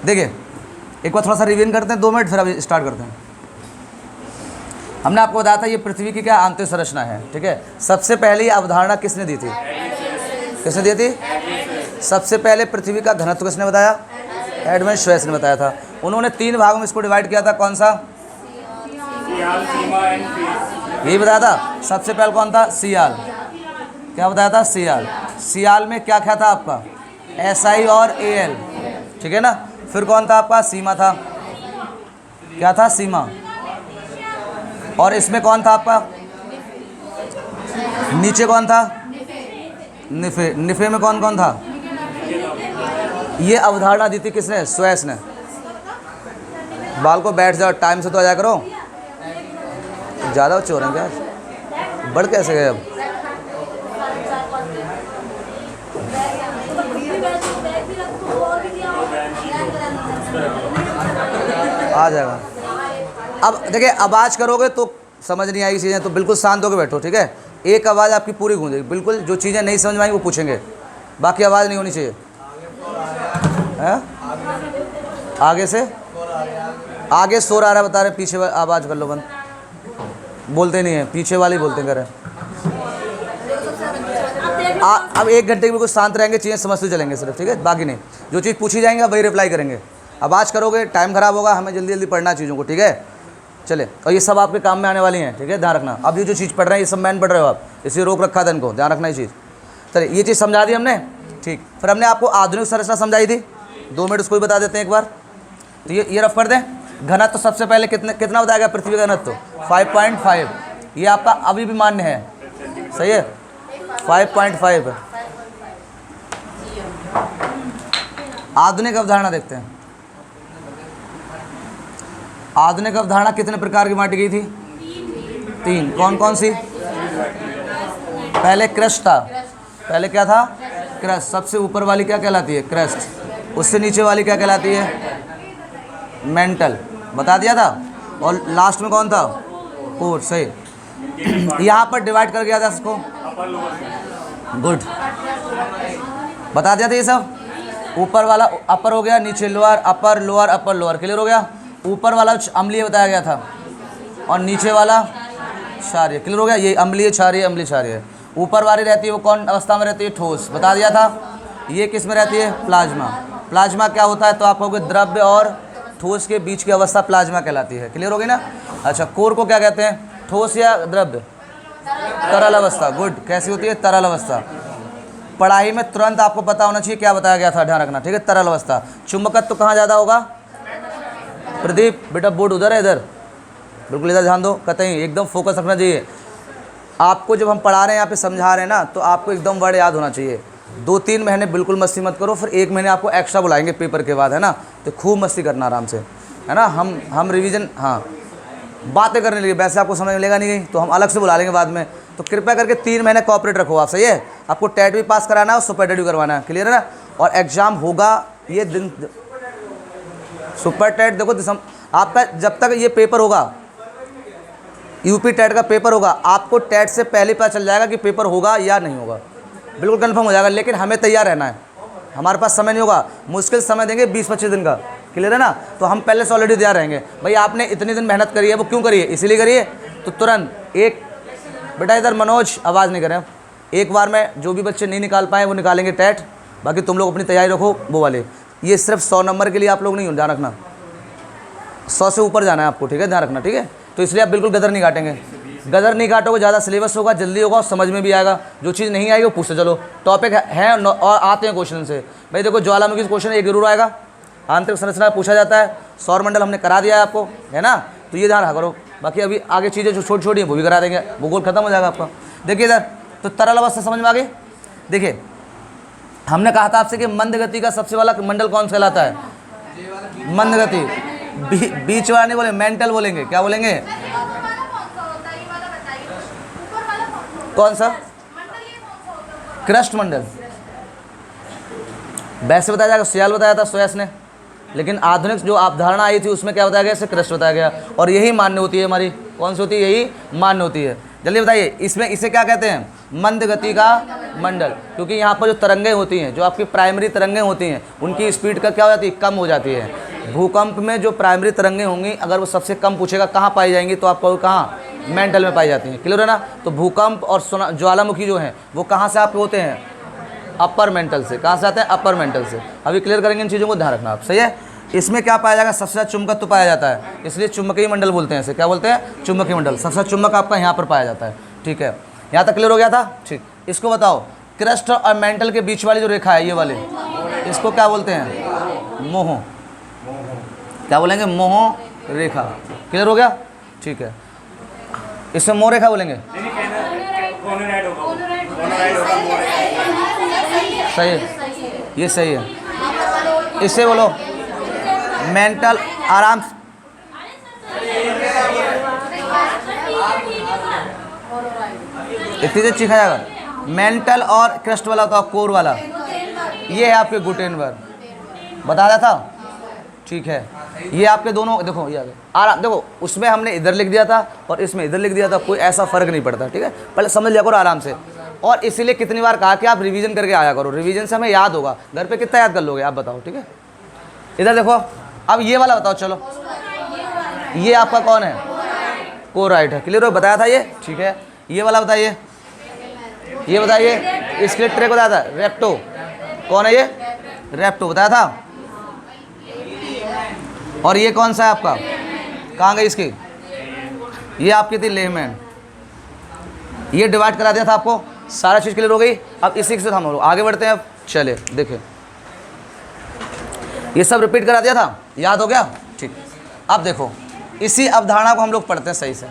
देखिए एक बार थोड़ा सा रिवीजन करते हैं 2 मिनट, फिर अभी स्टार्ट करते हैं। हमने आपको बताया था ये पृथ्वी की क्या आंतरिक संरचना है, ठीक है। सबसे पहले ये अवधारणा किसने दी थी? किसने दी थी? सबसे पहले पृथ्वी का घनत्व किसने बताया? एडमंड श्वेस ने बताया था। उन्होंने 3 भागों में इसको डिवाइड किया था, कौन सा? यही बताया था। सबसे पहले कौन था? सियाल। क्या बताया था? सियाल। सियाल में क्या क्या था आपका? SI और AL, ठीक है ना। फिर कौन था आपका? सीमा था। क्या था? सीमा। और इसमें कौन था आपका? नीचे कौन था? निफे। निफे में कौन कौन था? ये अवधारणा दी थी किसने? श्वेस ने। बाल को बैठ जाओ, टाइम से तो आ जाया करो। ज़्यादा बच्चे हो रहे हैं क्या? बढ़ कैसे गए अब? आ जाएगा। अब देखिए आवाज़ करोगे तो समझ नहीं आएगी चीज़ें, तो बिल्कुल शांत होकर बैठो, ठीक है। एक आवाज़ आपकी पूरी गूंजेगी, बिल्कुल जो चीज़ें नहीं समझ में आएंगी वो पूछेंगे, बाकी आवाज़ नहीं होनी चाहिए। है? आगे से आगे शोर आ रहा है, बता रहे पीछे आवाज़ कर लो बंद। बोलते नहीं है, पीछे वाले बोलते करें। अब 1 घंटे बिल्कुल शांत रहेंगे, चीज़ें समझते चलेंगे सिर्फ, ठीक है। बाकी नहीं, जो चीज़ पूछी जाएंगे वही रिप्लाई करेंगे। आवाज़ करोगे टाइम ख़राब होगा, हमें जल्दी जल्दी पढ़ना चीज़ों को, ठीक है। चले, और ये सब आपके काम में आने वाली हैं, ठीक है, ध्यान रखना। अब ये जो चीज़ पढ़ रहे हैं ये सब मैन पढ़ रहे हो आप, इसलिए रोक रखा था इनको, ध्यान रखना ये चीज़। चलिए ये चीज़ समझा दी हमने, ठीक। फिर हमने आपको आधुनिक संरचना समझाई थी, 2 मिनट उसको भी बता देते हैं एक बार। तो ये रफ कर दें। घनत्व तो सबसे पहले कितना बताया गया? पृथ्वी का घनत्व 5.5। ये आपका अभी भी मान्य है, सही है, 5.5 है। आधुनिक अवधारणा देखते हैं। आधुनिक अवधारणा कितने प्रकार की बांटी गई थी? 3। कौन कौन सी? पहले क्रस्ट था। पहले क्या था? क्रस्ट। सबसे ऊपर वाली क्या कहलाती है? क्रस्ट। उससे नीचे वाली क्या कहलाती है? मेंटल। बता दिया था। और लास्ट में कौन था? कोर। सही। यहाँ पर डिवाइड कर गया था इसको। गुड। बता दिया था ये सब। ऊपर वाला अपर हो गया, नीचे lower, upper lower, upper lower. Clear हो गया। ऊपर वाला अम्लीय बताया गया था और नीचे वाला क्षारीय। क्लियर हो गया। ये अम्लीय क्षारीय, अम्लीय क्षारीय। ऊपर वाली रहती है वो कौन अवस्था में रहती है? ठोस। बता दिया था। ये किस में रहती है? प्लाज्मा। प्लाज्मा क्या होता है? तो आप कहोगे द्रव्य और ठोस के बीच की अवस्था प्लाज्मा कहलाती है। क्लियर हो गई ना। अच्छा, कोर को क्या कहते हैं? ठोस या द्रव्य? तरल अवस्था। गुड। कैसी होती है? तरल अवस्था। पढ़ाई में तुरंत आपको पता होना चाहिए क्या बताया गया था, ध्यान रखना, ठीक है। तरल अवस्था। चुंबकत्व तो कहाँ ज़्यादा होगा? प्रदीप बेटा बोर्ड उधर है, इधर बिल्कुल इधर ध्यान दो, कतई एकदम फोकस रखना चाहिए। आपको जब हम पढ़ा रहे हैं यहाँ पे समझा रहे हैं ना, तो आपको एकदम वर्ड याद होना चाहिए। 2-3 महीने बिल्कुल मस्ती मत करो, फिर 1 महीने आपको एक्स्ट्रा बुलाएंगे पेपर के बाद, है ना। तो खूब मस्ती करना आराम से, है ना। हम रिवीजन, हाँ, बातें करने लगे, वैसे आपको समझ मिलेगा नहीं गई तो हम अलग से बुला लेंगे बाद में। तो कृपया करके 3 महीने कॉपरेट रखो आप, सही है। आपको टेट भी पास कराना है और सुपर टेट भी करवाना है, क्लियर है ना। और एग्ज़ाम होगा ये दिन, सुपर टेट देखो आपका जब तक ये पेपर होगा, यूपी टेट का पेपर होगा, आपको टेट से पहले पता चल जाएगा कि पेपर होगा या नहीं होगा, बिल्कुल कंफर्म हो जाएगा। लेकिन हमें तैयार रहना है, हमारे पास समय नहीं होगा, मुश्किल समय देंगे 20-25 दिन का, क्लियर है ना। तो हम पहले से ऑलरेडी तैयार रहेंगे। भाई आपने इतने दिन मेहनत करी है, वो क्यों करी है? इसीलिए करिए। तो तुरंत एक बेटा इधर मनोज आवाज़ नहीं करें, एक बार में जो भी बच्चे नहीं निकाल पाए वो निकालेंगे टेट। बाकी तुम लोग अपनी तैयारी रखो वो वाले। ये सिर्फ 100 नंबर के लिए आप लोग नहीं हो, ध्यान रखना, 100 से ऊपर जाना है आपको, ठीक है, ध्यान रखना, ठीक है। तो इसलिए आप बिल्कुल गदर नहीं काटेंगे। गदर नहीं काटोगे, ज़्यादा सिलेबस होगा, जल्दी होगा और समझ में भी आएगा। जो चीज़ नहीं आएगी वो पूछते चलो, टॉपिक है और आते हैं क्वेश्चन से। भाई देखो ज्वालामुखी क्वेश्चन एक जरूर आएगा, आंतरिक संरचना पूछा जाता है, सौरमंडल हमने करा दिया है आपको, है ना। तो ये ध्यान रखा करो। बाकी अभी आगे चीज़ें जो छोटी छोटी हैं वो भी करा देंगे, भूगोल खत्म हो जाएगा आपका। देखिए इधर तो तरल अवस्था समझ में आ गई। देखिए हमने कहा था आपसे कि मंद गति का सबसे वाला मंडल कौन सा कहलाता है? मंद गति। बीच वाला नहीं बोले, मेंटल बोलेंगे। क्या बोलेंगे? कौन सा? क्रस्ट मंडल। वैसे बताया जाएगा, सियाल बताया था श्वेस ने, लेकिन आधुनिक जो अवधारणा आई थी उसमें क्या बताया गया? इसे क्रस्ट बताया गया। और यही मान्य होती है हमारी, कौन सी होती है? यही मान्य होती है। जल्दी बताइए, इसमें इसे क्या कहते हैं? मंद गति का मंडल, क्योंकि यहाँ पर जो तरंगें होती हैं, जो आपकी प्राइमरी तरंगें होती हैं, उनकी स्पीड का क्या हो जाती है? कम हो जाती है। भूकंप में जो प्राइमरी तरंगें होंगी, अगर वो सबसे कम पूछेगा कहाँ पाई जाएंगी, तो आपको कहाँ? मेंटल में पाई जाती हैं। क्लियर है ना? तो भूकंप और ज्वालामुखी जो हैं वो कहाँ से आपके होते हैं? अपर मेंटल से। कहाँ से आते हैं? अपर मेंटल से। अभी क्लियर करेंगे इन चीज़ों को, ध्यान रखना आप। सही है? इसमें क्या पाया जाएगा? सबसे ज़्यादा चुंबकत्व पाया जाता है, इसलिए चुंबकीय मंडल बोलते हैं इसे। क्या बोलते हैं? चुंबकीय मंडल। सबसे ज़्यादा चुंबक आपका यहाँ पर पाया जाता है। ठीक है, यहाँ तक क्लियर हो गया था? ठीक। इसको बताओ, क्रस्ट और मेंटल के बीच वाली जो रेखा है, ये वाली, इसको क्या बोलते हैं? मोह। क्या बोलेंगे? मोह रेखा। क्लियर हो गया? ठीक है, इसमें मोह रेखा बोलेंगे। सही है, ये सही है। इससे बोलो मेंटल, आराम से। इतनी देर सीखा जाएगा। मेंटल और क्रस्ट वाला होता है, कोर वाला, ये है आपके गुटेनबर्ग। बताया था? ठीक है, ये आपके दोनों देखो, ये आगे आराम देखो, उसमें हमने इधर लिख दिया था और इसमें इधर लिख दिया था, कोई ऐसा फ़र्क नहीं पड़ता। ठीक है, पहले समझ लिया करो आराम से। और इसीलिए कितनी बार कहा कि आप रिवीजन करके आया करो, रिवीजन से हमें याद होगा। घर पे कितना याद कर लोगे आप बताओ? ठीक है, इधर देखो। अब ये वाला बताओ, चलो ये आपका कौन है? कोराइट है। क्लियर हो? बताया था ये। ठीक है, ये वाला बताइए, ये बताइए। इसके ट्रेक बताया था, रेप्टो। कौन है ये? रेप्टो बताया था। और ये कौन सा है आपका? कहाँ गई इसकी? ये आपकी थी लेहमैन। ये डिवाइड करा दिया था आपको, सारा चीज़ क्लियर हो गई। अब इसी से हम लोग आगे बढ़ते हैं। अब चलिए देखिए, ये सब रिपीट करा दिया था, याद हो गया? ठीक। अब देखो, इसी अवधारणा को हम लोग पढ़ते हैं सही से।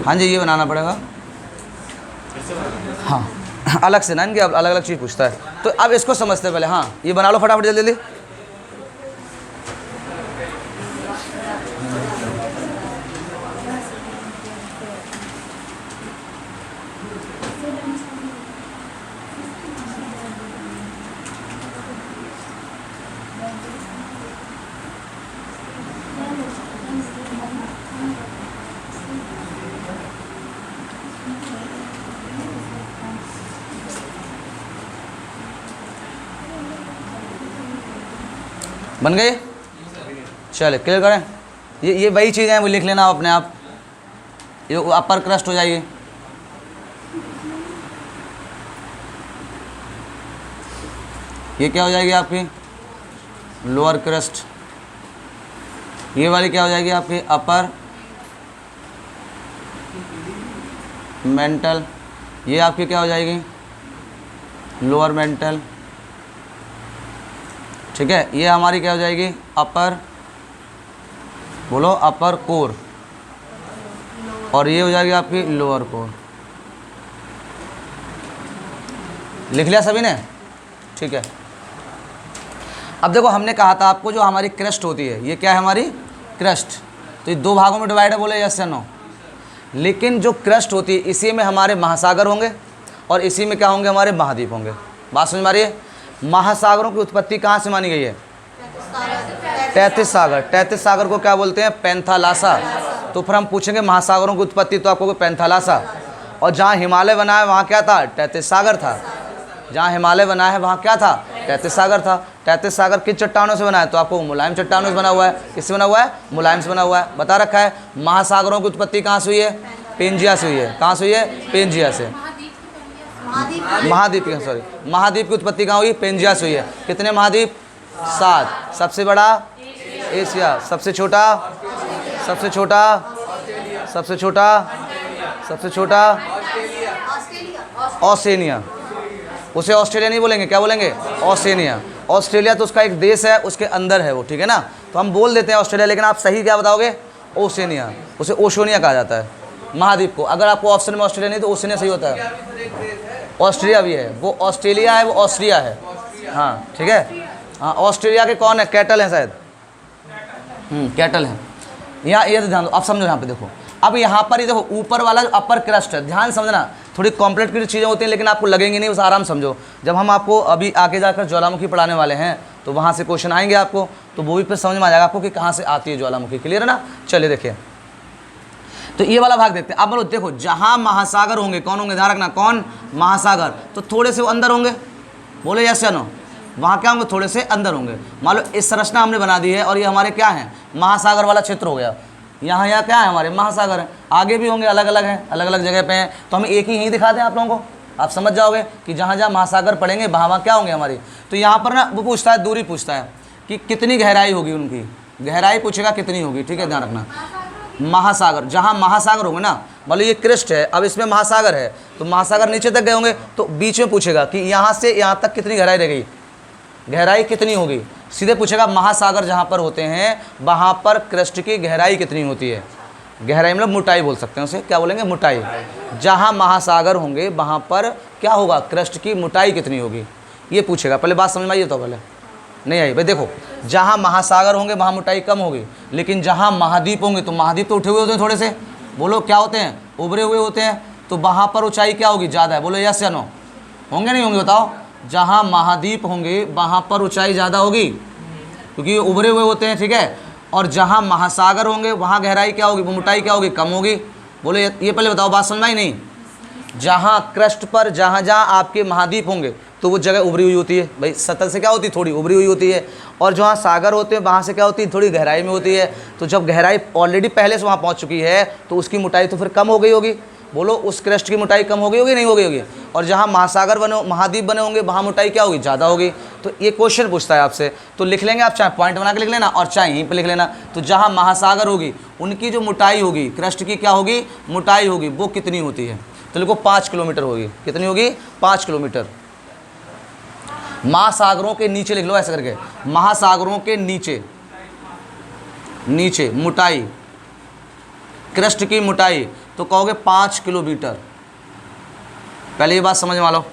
हाँ जी, ये बनाना पड़ेगा। हाँ, अलग से ना, इनके अलग अलग चीज़ पूछता है, तो अब इसको समझते हैं पहले। हाँ, ये बना लो फटाफट, जल्दी जल्दी। बन गए? चले क्लियर करें। ये वही चीज़ें हैं, वो लिख लेना अपने आप। ये अपर क्रस्ट हो जाएगी, ये क्या हो जाएगी आपकी? Lower crust. ये वाली क्या हो जाएगी आपकी? Upper mantle. ये आपकी क्या हो जाएगी? Lower mental. ठीक है, ये हमारी क्या हो जाएगी? अपर, बोलो अपर कोर। और ये हो जाएगी आपकी लोअर कोर। लिख लिया सभी ने? ठीक है। अब देखो, हमने कहा था आपको जो हमारी क्रस्ट होती है, ये क्या है हमारी? क्रस्ट। तो ये दो भागों में डिवाइड है, बोले यस या नो? लेकिन जो क्रस्ट होती है, इसी में हमारे महासागर होंगे और इसी में क्या होंगे? हमारे महाद्वीप होंगे। बात समझ में आ रही है? महासागरों की उत्पत्ति कहाँ से मानी गई है? 33 सागर। 33 सागर को क्या बोलते हैं? पैंथालासा। तो फिर हम पूछेंगे महासागरों की उत्पत्ति, तो आपको पैंथालासा। और जहाँ हिमालय बना है वहाँ क्या था? 33 सागर था। जहाँ हिमालय बना है वहाँ क्या था? 33 सागर था। 33 सागर किस चट्टानों से बना है? तो आपको मुलायम चट्टानों से बना हुआ है। किससे बना हुआ है? मुलायम से बना हुआ है। बता रखा है। महासागरों की उत्पत्ति कहाँ से हुई है? पेंजिया से हुई है। कहाँ से हुई है? पेंजिया से। महाद्वीप की, सॉरी, महाद्वीप की उत्पत्ति कहाँ हुई? पेंजिया से हुई है। कितने महाद्वीप? 7। सबसे बड़ा एशिया, सबसे छोटा, सबसे छोटा, सबसे छोटा, सबसे छोटा ओशिनिया। उसे ऑस्ट्रेलिया नहीं बोलेंगे, क्या बोलेंगे? ओशिनिया। ऑस्ट्रेलिया तो उसका एक देश है, उसके अंदर है वो, ठीक है ना? तो हम बोल देते हैं ऑस्ट्रेलिया, लेकिन आप सही क्या बताओगे? ओशिनिया। उसे ओशोनिया कहा जाता है, महाद्वीप को। अगर आपको ऑप्शन में ऑस्ट्रेलिया नहीं तो ओशिनिया सही होता है। ऑस्ट्रिया भी है, वो ऑस्ट्रेलिया है, वो ऑस्ट्रिया है। हाँ ठीक है। हाँ, ऑस्ट्रेलिया के कौन है? कैटल है शायद। कैटल है। यहाँ ये ध्यान दो, आप समझो। यहाँ पे देखो, अब यहाँ पर ये देखो ऊपर वाला जो अपर क्रस्ट है, ध्यान समझना, थोड़ी कॉम्प्लिकेटेड चीज़ें होती हैं लेकिन आपको लगेंगी नहीं, उस आराम समझो। जब हम आपको अभी आगे जाकर ज्वालामुखी पढ़ाने वाले हैं तो वहाँ से क्वेश्चन आएंगे आपको, तो वो भी फिर समझ में आ जाएगा आपको कि कहाँ से आती है ज्वालामुखी। क्लियर है ना? चलिए देखिए, तो ये वाला भाग देखते हैं। अब बोलो देखो, जहाँ महासागर होंगे कौन होंगे, ध्यान रखना, कौन? महासागर। तो थोड़े से वो अंदर होंगे, बोले यस या नो? वहाँ क्या होंगे? थोड़े से अंदर होंगे। मान लो इस संरचना हमने बना दी है और ये हमारे क्या है? महासागर वाला क्षेत्र हो गया। यहाँ क्या है? हमारे महासागर है। आगे भी होंगे, अलग अलग हैं, अलग अलग जगह पे हैं, तो हम एक ही यहीं दिखा दें आप लोगों को, आप समझ जाओगे कि जहाँ जहाँ महासागर पड़ेंगे वहाँ वहाँ क्या होंगे हमारी। तो यहाँ पर ना वो पूछता है, दूरी पूछता है कि कितनी गहराई होगी उनकी, गहराई पूछेगा कितनी होगी। ठीक है, ध्यान रखना। महासागर, जहाँ महासागर होंगे ना, मान लो ये कृष्ण है, अब इसमें महासागर है, तो महासागर नीचे तक गए होंगे, तो बीच में पूछेगा कि यहाँ से यहाँ तक कितनी गहराई रह गई, गहराई कितनी होगी। सीधे पूछेगा महासागर जहाँ पर होते हैं वहाँ पर कृष्ण की गहराई कितनी होती है। गहराई मतलब मोटाई बोल सकते हैं उसे, क्या बोलेंगे? मोटाई। जहाँ महासागर होंगे वहाँ पर क्या होगा? कृष्ण की मोटाई कितनी होगी, ये पूछेगा। पहले बात समझ में आइए तो, पहले नहीं आई भाई। देखो, जहाँ महासागर होंगे वहाँ मोटाई कम होगी, लेकिन जहाँ महाद्वीप होंगे, तो महाद्वीप तो उठे हुए होते हैं थोड़े से, बोलो क्या होते हैं? उभरे हुए होते हैं, तो वहाँ पर ऊंचाई क्या होगी? ज़्यादा है। बोलो यस या नो? होंगे नहीं होंगे बताओ? जहाँ महाद्वीप होंगे वहाँ पर ऊंचाई ज़्यादा होगी क्योंकि ये उभरे हुए होते हैं। ठीक है, और जहाँ महासागर होंगे वहाँ गहराई क्या होगी, मोटाई क्या होगी? कम होगी। बोलो ये पहले बताओ, बात समझ में आई नहीं? जहाँ क्रस्ट पर जहाँ जहाँ आपके महाद्वीप होंगे तो वो जगह उभरी हुई होती है भाई, सतह से क्या होती है? थोड़ी उभरी हुई होती है। और जहाँ सागर होते हैं वहाँ से क्या होती है? थोड़ी गहराई में होती है। तो जब गहराई ऑलरेडी पहले से वहाँ पहुँच चुकी है तो उसकी मोटाई तो फिर कम हो गई होगी। बोलो उस क्रस्ट की मोटाई कम हो गई होगी, नहीं हो गई होगी? और जहाँ महासागर बने, महाद्वीप बने होंगे वहाँ मोटाई क्या होगी? ज़्यादा होगी। तो ये क्वेश्चन पूछता है आपसे, तो लिख लेंगे आप, चाहे पॉइंट बना के लिख लेना और चाहे यहीं पर लिख लेना। तो जहाँ महासागर होगी उनकी जो मोटाई होगी, क्रस्ट की क्या होगी? मोटाई होगी, वो कितनी होती है? तो लिखो 5 किलोमीटर होगी। कितनी होगी? 5 किलोमीटर। महासागरों के नीचे लिख लो ऐसे करके, महासागरों के नीचे, नीचे मोटाई, क्रस्ट की मोटाई, तो कहोगे 5 किलोमीटर। पहले ये बात समझ में आ लो,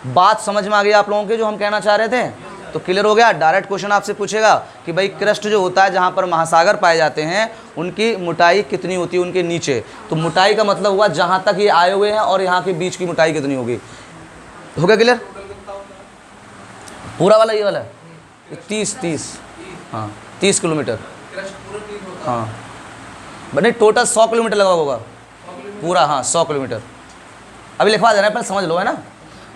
बात समझ में आ गई आप लोगों के जो हम कहना चाह रहे थे? तो क्लियर हो गया। डायरेक्ट क्वेश्चन आपसे पूछेगा कि भाई क्रस्ट जो होता है जहाँ पर महासागर पाए जाते हैं उनकी मोटाई कितनी होती है उनके नीचे। तो मोटाई का मतलब हुआ जहाँ तक ये आए हुए हैं और यहाँ के बीच की मोटाई कितनी होगी। हो गया क्लियर? पूरा वाला ये वाला 30 हाँ 30 किलोमीटर। हाँ बने टोटल 100 किलोमीटर लगा होगा पूरा। हाँ 100 किलोमीटर। अभी लिखवा देना है, पहले समझ लो, है ना?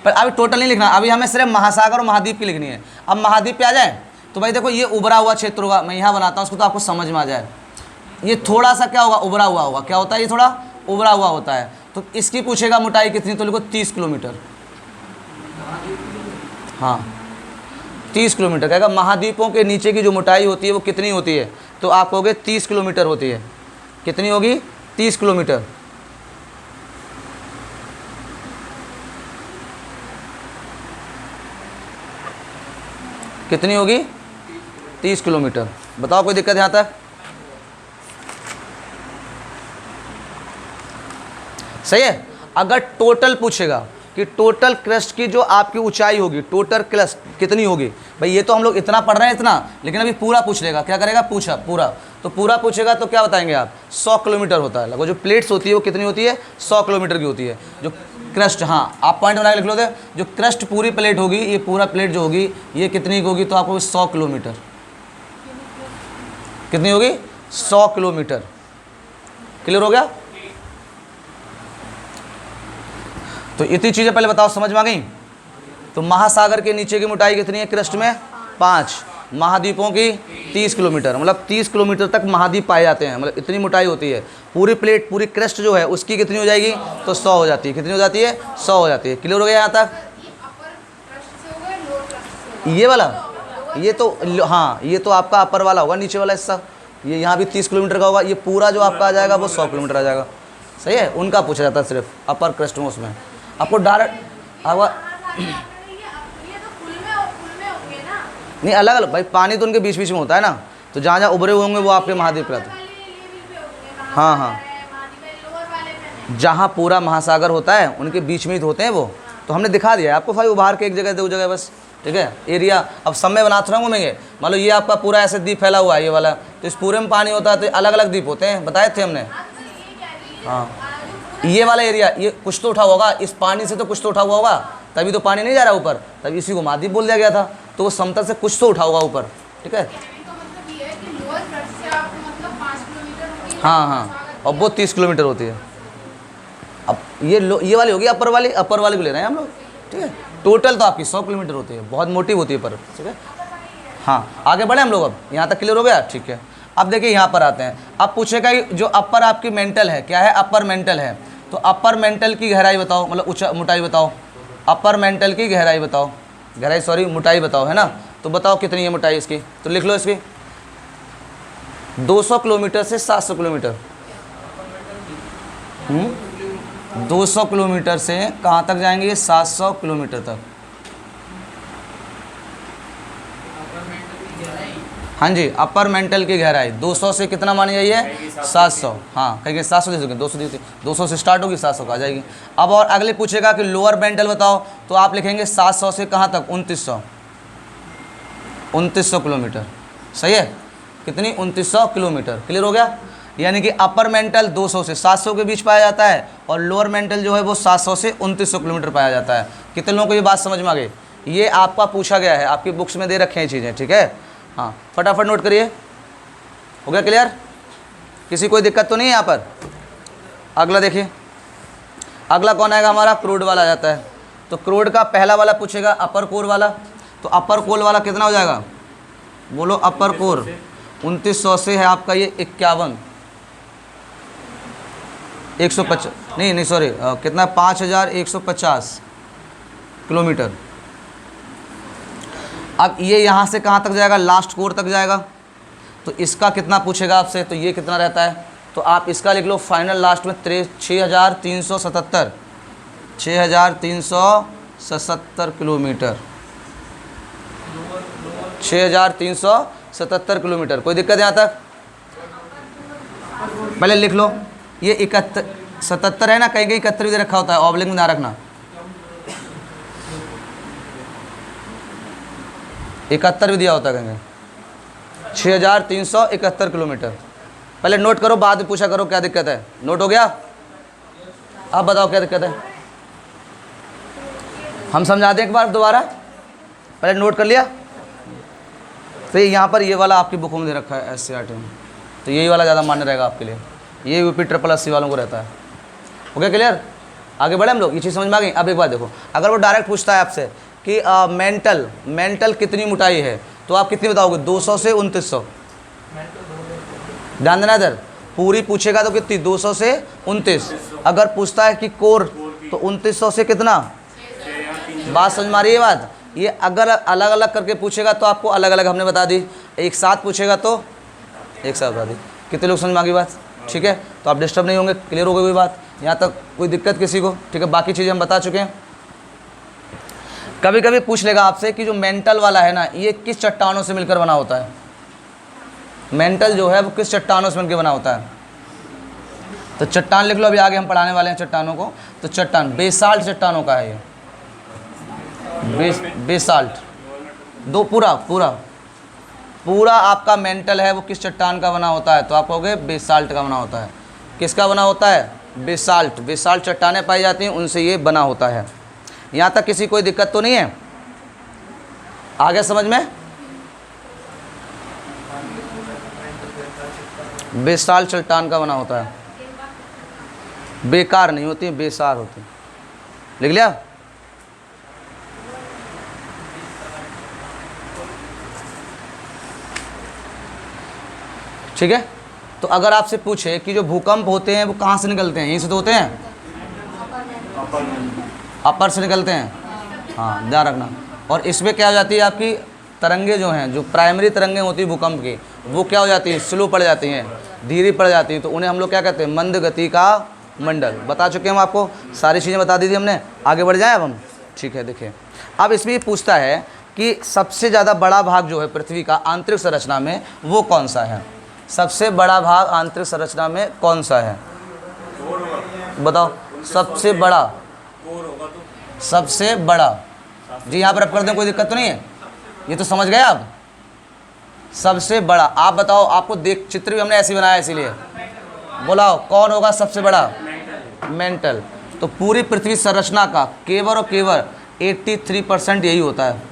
पर अभी टोटल नहीं लिखना, अभी हमें सिर्फ महासागर और महाद्वीप की लिखनी है। अब महाद्वीप पे आ जाए तो भाई देखो, ये उभरा हुआ क्षेत्र होगा, मैं यहाँ बनाता हूँ उसको तो आपको समझ में आ जाए। ये थोड़ा सा क्या होगा? उभरा हुआ होगा। क्या होता है? ये थोड़ा उभरा हुआ होता है। तो इसकी पूछेगा मोटाई कितनी, तो लिखो 30 किलोमीटर। हाँ 30 किलोमीटर। कहेगा महाद्वीपों के नीचे की जो मोटाई होती है वो कितनी होती है, तो आप कहोगे 30 किलोमीटर होती है। कितनी होगी? 30 किलोमीटर। कितनी होगी? 30 किलोमीटर। बताओ कोई दिक्कत यहाँ तक? सही है। अगर टोटल पूछेगा कि टोटल क्रस्ट की जो आपकी ऊंचाई होगी, टोटल क्रस्ट कितनी होगी, भाई ये तो हम लोग इतना पढ़ रहे हैं इतना, लेकिन अभी पूरा पूछ लेगा। क्या करेगा? पूछा पूरा। तो पूरा पूछेगा तो क्या बताएंगे आप? 100 किलोमीटर होता है। लगो जो प्लेट्स होती है वो कितनी होती है? 100 किलोमीटर की होती है। जो क्रस्ट, हाँ आप पॉइंट बना के लिख लो थे, जो क्रस्ट पूरी प्लेट होगी, ये पूरा प्लेट जो होगी ये कितनी होगी, तो आपको 100 किलोमीटर। कितनी होगी? 100 किलोमीटर। क्लियर हो गया? तो इतनी चीज़ें पहले बताओ, समझ में आ गई? तो महासागर के नीचे की मोटाई कितनी है क्रस्ट में? 5। महाद्वीपों की 30 किलोमीटर, मतलब 30 किलोमीटर तक महाद्वीप पाए जाते हैं, मतलब इतनी मोटाई होती है। पूरी प्लेट, पूरी क्रस्ट जो है उसकी कितनी हो जाएगी, तो 100 हो जाती है। कितनी हो जाती है? 100 हो जाती है। क्लियर हो गया यहाँ तक? ये वाला, ये तो हाँ ये तो आपका अपर वाला होगा, नीचे वाला हिस्सा ये यहाँ भी 30 किलोमीटर का होगा। ये पूरा जो आपका आ जाएगा वो 100 किलोमीटर आ जाएगा। सही है, उनका पूछा जाता है सिर्फ अपर क्रस्ट में, उसमें आपको डायरेक्ट आवा नहीं, अलग अलग भाई, पानी तो उनके बीच बीच में होता है ना, तो जहाँ जहाँ उभरे हुए होंगे वो आपके महाद्वीप रहते हैं। हाँ हाँ, जहाँ पूरा महासागर होता है उनके बीच में ही होते हैं वो, तो हमने दिखा दिया है आपको भाई, उभार के एक जगह दो जगह बस। ठीक है, एरिया अब सब में बनाते रहो घूमेंगे। मान लो ये आपका पूरा ऐसे द्वीप फैला हुआ है ये वाला, तो इस पूरे में पानी होता है, तो अलग अलग द्वीप होते हैं, बताए थे हमने। हाँ, ये वाला एरिया, ये कुछ तो उठा हुआ होगा, इस पानी से तो कुछ तो उठा हुआ होगा, तभी तो पानी नहीं जा रहा ऊपर, तभी इसी को महाद्वीप बोल दिया गया था। तो वो समतल से कुछ तो उठा होगा ऊपर, ठीक है। हाँ हाँ, और वो 30 किलोमीटर होती है। अब ये वाली होगी अपर वाली को ले रहे हैं हम लोग, ठीक है। टोटल तो आपकी 100 किलोमीटर होती है, बहुत मोटी होती है पर, ठीक है। हाँ, आगे बढ़े हम लोग, अब यहाँ तक क्लियर हो गया, ठीक है। अब देखिए यहाँ पर आते हैं। अब पूछेगा कि जो अपर आपकी मेंटल है, क्या है, अपर मेंटल है, तो अपर मेंटल की गहराई बताओ, मतलब मोटाई बताओ। अपर मेंटल की गहराई बताओ, मोटाई बताओ, है ना। तो बताओ कितनी है मोटाई इसकी, तो लिख लो इसकी 200 किलोमीटर से 700 किलोमीटर। 200 किलोमीटर से कहाँ तक जाएंगे, ये 700 किलोमीटर तक। हाँ जी, अपर मेंटल की गहराई 200 से कितना मानी जाइए, 700। हाँ, कहेंगे 700 दे सकते, 200 से स्टार्ट होगी, 700 का आ जाएगी। अब और अगले पूछेगा कि लोअर मेंटल बताओ, तो आप लिखेंगे 700 से कहाँ तक, 2900 किलोमीटर। सही है, कितनी, 2900 किलोमीटर। क्लियर हो गया। यानी कि अपर मेंटल 200 से 700 के बीच पाया जाता है, और लोअर मेंटल जो है वो 700 से 2900 किलोमीटर पाया जाता है। कितने लोगों को ये बात समझ में आ गई। ये आपका पूछा गया है, आपकी बुक्स में दे रखे हैं चीज़ें, ठीक है। हाँ, फटाफट नोट करिए। हो गया क्लियर, किसी कोई दिक्कत तो नहीं है यहाँ पर। अगला देखिए, अगला कौन आएगा हमारा, क्रूड वाला आ जाता है। तो क्रूड का पहला वाला पूछेगा अपर कोर वाला, तो अपर कोर वाला कितना हो जाएगा, बोलो। अपर कोर 2900 से है आपका ये 150 नहीं सॉरी, कितना, 5150 किलोमीटर। अब ये यहाँ से कहाँ तक जाएगा, लास्ट कोर तक जाएगा। तो इसका कितना पूछेगा आपसे, तो ये कितना रहता है, तो आप इसका लिख लो फाइनल लास्ट में 6377 6377 किलोमीटर। 6377 किलोमीटर। कोई दिक्कत यहाँ तक, पहले लिख लो। ये 77 है ना, कहीं कहीं 71 भी दे रखा होता है, ऑब्लिक में ना रखना। 71 भी दिया होता है कहीं। 6371 किलोमीटर। पहले नोट करो, बाद में पूछा करो क्या दिक्कत है। नोट हो गया, अब बताओ क्या दिक्कत है, हम समझा दें एक बार दोबारा। पहले नोट कर लिया। तो यहाँ पर ये वाला आपकी बुकों में दे रखा है SCERT में, तो यही वाला ज़्यादा मान्य रहेगा आपके लिए। ये UP 888 वालों को रहता है। हो गया क्लियर, आगे बढ़े हम लोग, ये चीज़ समझ में आ गई। अब एक बात देखो, अगर वो डायरेक्ट पूछता है आपसे कि मेंटल कितनी मोटाई है, तो आप कितनी बताओगे, 200 से 2900। ध्यान देना इधर, पूरी पूछेगा तो कितनी, 200 से 29। अगर पूछता है कि कोर, तो 2900 से कितना, बात समझ में आ रही है बात। ये अगर अलग अलग करके पूछेगा तो आपको अलग अलग हमने बता दी, एक साथ पूछेगा तो एक साथ बता दी। कितने लोग समझ में आ गई बात, ठीक है। तो आप डिस्टर्ब नहीं होंगे, क्लियर हो गई कोई बात यहाँ तक, कोई दिक्कत किसी को, ठीक है। बाकी चीज़ें हम बता चुके हैं। कभी कभी पूछ लेगा आपसे कि जो मेंटल वाला है ना, ये किस चट्टानों से मिलकर बना होता है। मेंटल जो है वो किस चट्टानों से मिलकर बना होता है, तो चट्टान लिख लो। अभी आगे हम पढ़ाने वाले हैं चट्टानों को। तो चट्टान बेसाल्ट चट्टानों का है ये, बेसाल्ट। दो पूरा आपका मेंटल है वो किस चट्टान का बना होता है, तो आप कहोगे बेसाल्ट का बना होता है। किसका बना होता है, बेसाल्ट चट्टानें पाई जाती हैं, उनसे ये बना होता है। यहाँ तक किसी कोई दिक्कत तो नहीं है, आगे समझ में। बेसाल्ट चट्टान का बना होता है, बेकार नहीं होती, बेसार होती। लिख लिया। ठीक है। तो अगर आपसे पूछे कि जो भूकंप होते हैं वो कहाँ से निकलते हैं, यहीं से तो होते हैं, अपर से निकलते हैं। हाँ, ध्यान रखना। और इसमें क्या हो जाती है, आपकी तरंगे जो हैं, जो प्राइमरी तरंगे होती है भूकंप की, वो क्या हो जाती है, स्लो पड़ जाती हैं, धीरे पड़ जाती हैं। तो उन्हें हम लोग क्या कहते हैं, मंद गति का मंडल। बता चुके हैं हम आपको, सारी चीज़ें बता दी थी हमने। आगे बढ़ जाए अब हम, ठीक है। देखिए, अब इसमें ये पूछता है कि सबसे ज़्यादा बड़ा भाग जो है पृथ्वी का आंतरिक संरचना में, वो कौन सा है। सबसे बड़ा भाग आंतरिक संरचना में कौन सा है, बताओ। सबसे बड़ा जी, यहाँ पर अब कर दें, कोई दिक्कत तो नहीं है, ये तो समझ गए आप। सबसे बड़ा आप बताओ, आपको देख, चित्र भी हमने ऐसे बनाया इसीलिए। बोलाओ कौन होगा सबसे बड़ा? मेंटल। तो पूरी पृथ्वी संरचना का केवल और केवल 83% यही होता है।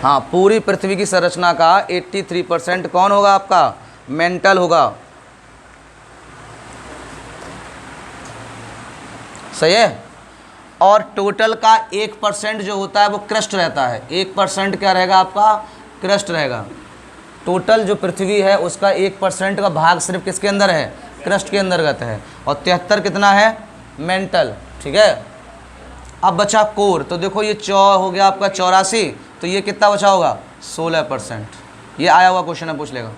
हाँ, पूरी पृथ्वी की संरचना का 83% कौन होगा आपका? मेंटल होगा। सही है। और टोटल का 1% जो होता है वो क्रस्ट रहता है। 1% क्या रहेगा आपका? क्रस्ट रहेगा। टोटल जो पृथ्वी है उसका 1% का भाग सिर्फ किसके अंदर है? क्रस्ट के अंतर्गत है। और 73 कितना है? मेंटल। ठीक है। अब बचा कोर। तो देखो ये हो गया आपका 84, तो ये कितना बचा होगा? 16%। ये आया हुआ क्वेश्चन है, पूछ लेगा।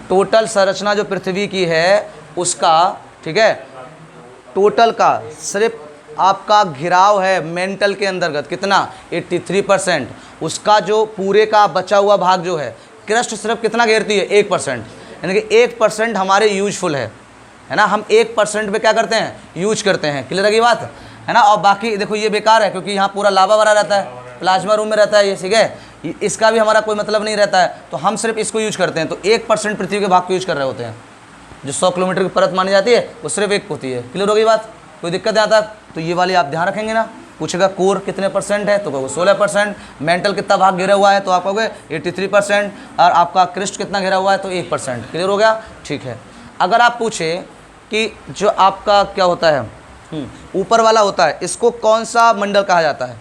टोटल संरचना जो पृथ्वी की है उसका, ठीक है, टोटल का सिर्फ आपका घिराव है मेंटल के अंतर्गत कितना? 83%। उसका जो पूरे का बचा हुआ भाग जो है क्रस्ट सिर्फ कितना घेरती है? 1%। यानी कि 1% हमारे यूजफुल है ना। हम 1% पे क्या करते हैं? यूज करते हैं। क्लियर है की बात है ना। और बाकी देखो ये बेकार है क्योंकि यहाँ पूरा लावा भरा रहता है, प्लाज्मा रूम में रहता है ये, ठीक है। इसका भी हमारा कोई मतलब नहीं रहता है, तो हम सिर्फ इसको यूज करते हैं। तो 1% पृथ्वी के भाग को यूज कर रहे होते हैं। जो 100 किलोमीटर की परत मानी जाती है वो सिर्फ एक होती है। क्लियर हो गई बात? कोई दिक्कत आता है तो ये वाली आप ध्यान रखेंगे ना। पूछेगा कोर कितने % है तो कहोगे 16%। मेंटल कितना भाग घिरा हुआ है तो आप कहोगे 83%। और आपका क्रिस्ट कितना घिरा हुआ है तो 1%। क्लियर हो गया? ठीक है। अगर आप पूछे कि जो आपका क्या होता है ऊपर वाला होता है, इसको कौन सा मंडल कहा जाता है?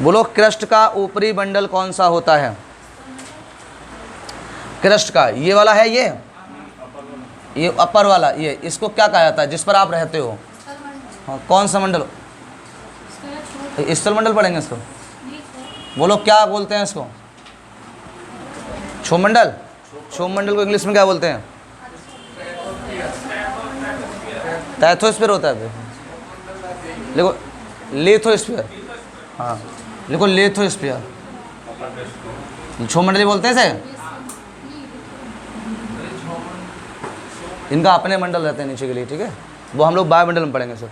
बोलो, क्रस्ट का ऊपरी मंडल कौन सा होता है? क्रस्ट का ये वाला है, ये अपर वाला, ये इसको क्या कहा जाता है जिस पर आप रहते हो? हाँ, कौन सा मंडल? स्थल मंडल पढ़ेंगे इसको। बोलो क्या बोलते हैं इसको? क्षोमंडल। क्षोमंडल को इंग्लिश में क्या बोलते हैं? थैथोस्फीयर होता है। देखो लिथोस्फीयर। हाँ देखो लिथोस्फीयर, क्षोमंडली बोलते हैं इसे। इनका अपने मंडल रहते हैं नीचे के लिए, ठीक है। वो हम लोग वायुमंडल में पढ़ेंगे सर।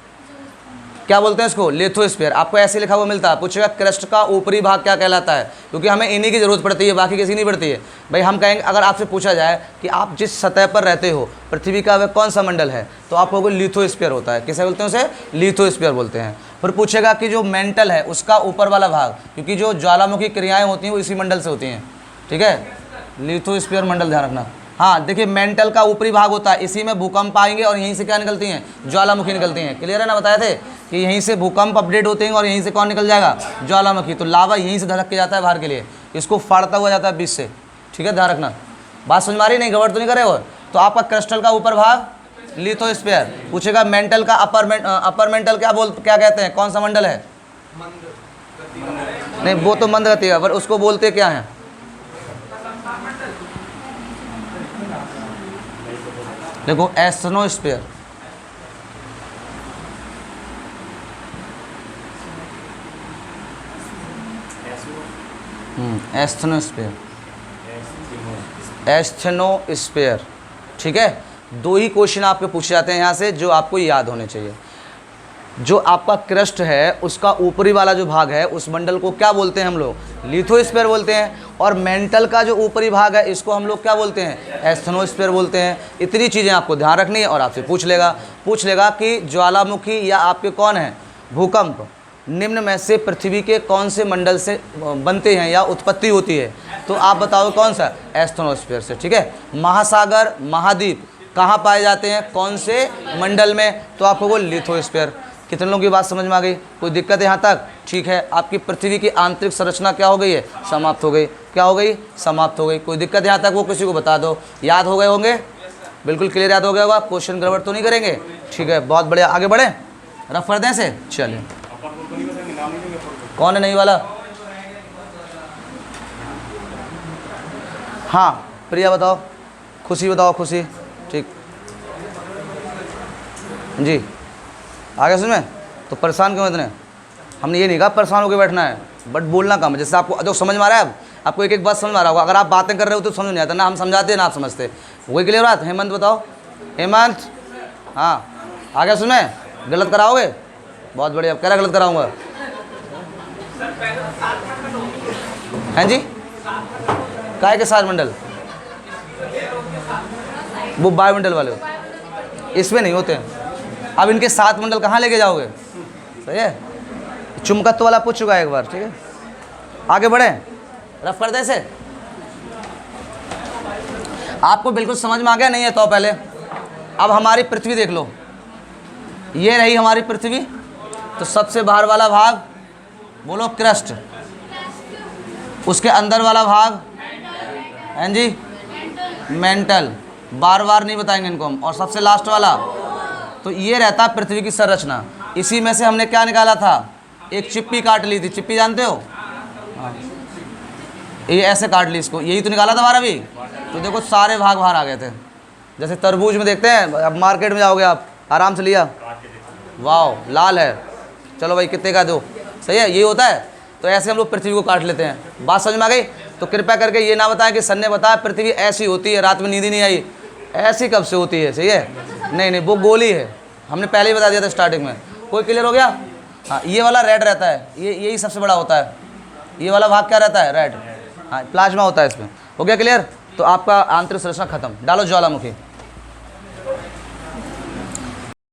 क्या बोलते हैं इसको? लिथोस्फीयर। आपको ऐसे लिखा हुआ मिलता है। पूछेगा क्रस्ट का ऊपरी भाग क्या कहलाता है, क्योंकि हमें इन्हीं की जरूरत पड़ती है, बाकी किसी नहीं पड़ती है। भाई हम कहेंगे, अगर आपसे पूछा जाए कि आप जिस सतह पर रहते हो पृथ्वी का वह कौन सा मंडल है, तो आप कहोगे लिथोस्फीयर होता है। किसे बोलते हैं उसे? लिथोस्फीयर बोलते हैं। फिर पूछेगा कि जो मेंटल है उसका ऊपर वाला भाग, क्योंकि जो ज्वालामुखी क्रियाएँ होती हैं वो इसी मंडल से होती हैं, ठीक है। लिथोस्फीयर मंडल ध्यान रखना। हाँ देखिए, मेंटल का ऊपरी भाग होता है, इसी में भूकंप आएंगे और यहीं से क्या निकलती हैं? ज्वालामुखी निकलती हैं। क्लियर है ना? बताए थे कि यहीं से भूकंप अपडेट होते हैं और यहीं से कौन निकल जाएगा? ज्वालामुखी। तो लावा यहीं से धड़क के जाता है बाहर के लिए, इसको फाड़ता हुआ जाता है बीच से, ठीक है। ध्यान रखना। बात समझ में आ रही? नहीं गड़बड़ तो नहीं करे हो? तो आपका क्रिस्टल का ऊपर भाग लिथोस्फीयर। पूछेगा मेंटल का अपर मेंटल क्या कहते हैं? कौन सा मंडल है? नहीं, वो तो मंद गति है, पर उसको बोलते क्या है? देखो एस्थेनोस्फीयर। एस्थेनोस्फीयर, एस्थेनोस्फीयर, ठीक है। दो ही क्वेश्चन आपके पूछे जाते हैं यहाँ से जो आपको याद होने चाहिए। जो आपका क्रस्ट है उसका ऊपरी वाला जो भाग है उस मंडल को क्या बोलते हैं हम लोग? लिथोस्फीयर बोलते हैं। और मेंटल का जो ऊपरी भाग है इसको हम लोग क्या बोलते हैं? एस्थेनोस्फीयर बोलते हैं। इतनी चीज़ें आपको ध्यान रखनी है। और आपसे पूछ लेगा कि ज्वालामुखी या आपके कौन है भूकंप निम्न में से पृथ्वी के कौन से मंडल से बनते हैं या उत्पत्ति होती है? तो आप बताओ कौन सा? एस्थेनोस्फीयर से, ठीक है। महासागर महाद्वीप कहाँ पाए जाते हैं? कौन से मंडल में? तो आपको वो लिथोस्फीयर। कितने लोगों की बात समझ में आ गई? कोई दिक्कत है यहाँ तक? ठीक है। आपकी पृथ्वी की आंतरिक संरचना क्या हो गई है? समाप्त हो गई। क्या हो गई? समाप्त हो गई। कोई दिक्कत यहाँ तक? वो किसी को बता दो। याद हो गए होंगे? बिल्कुल क्लियर याद हो गया होगा। क्वेश्चन गड़बड़ तो नहीं करेंगे? ठीक है, बहुत बढ़िया। आगे बढ़े, रफ कर दें से। चलिए, कौन है नहीं वाला? हाँ प्रिया बताओ। खुशी बताओ। खुशी, ठीक जी। आगे सुन। तो परेशान क्यों इतने? हमने ये नहीं कहा परेशान होकर बैठना है, बट बोलना कम है। जैसे आपको जो समझ में आ रहा है, अब आपको एक एक बात समझ में आ रहा होगा। अगर आप बातें कर रहे हो तो समझ नहीं आता ना, हम समझाते हैं ना आप समझते। वही क्लियर बात। हेमंत बताओ। हेमंत, हाँ आगे सुने। गलत कराओगे? बहुत बढ़िया। अब कह रहा गलत कराऊंगा, हैं जी? काय के सार मंडल? वो वायुमंडल वाले होते, इसमें नहीं होते हैं। अब इनके 7 मंडल कहाँ लेके जाओगे? सही है, चुंबकत्व वाला पूछ चुका है एक बार, ठीक है। आगे बढ़े, रफ कर दे इसे। आपको बिल्कुल समझ में आ गया नहीं है तो पहले अब हमारी पृथ्वी देख लो, ये रही हमारी पृथ्वी। तो सबसे बाहर वाला भाग बोलो क्रस्ट, उसके अंदर वाला भाग हैं जी मेंटल, बार बार नहीं बताएंगे इनको हम। और सबसे लास्ट वाला, तो ये रहता है पृथ्वी की संरचना। इसी में से हमने क्या निकाला था? एक चिप्पी काट ली थी, चिप्पी जानते हो? हाँ, ये ऐसे काट ली इसको, यही तो निकाला था बाहर अभी। तो देखो सारे भाग बाहर आ गए थे। जैसे तरबूज में देखते हैं, अब मार्केट में जाओगे आप, आराम से लिया, वाह लाल है, चलो भाई कितने का दो, सही है, यही होता है। तो ऐसे हम लोग पृथ्वी को काट लेते हैं। बात समझ में आ गई? तो कृपया करके ये ना बताएं कि सर ने बताया पृथ्वी ऐसी होती है, रात में नींद ही नहीं आई, ऐसी कब से होती है? सही है, नहीं नहीं, वो गोली है, हमने पहले ही बता दिया था स्टार्टिंग में। कोई क्लियर हो गया? हाँ, ये वाला रेड रहता है, ये यही सबसे बड़ा होता है। ये वाला भाग क्या रहता है? रेड। हाँ, प्लाज्मा होता है इसमें। हो गया क्लियर? तो आपका आंतरिक संरचना खत्म। डालो ज्वालामुखी।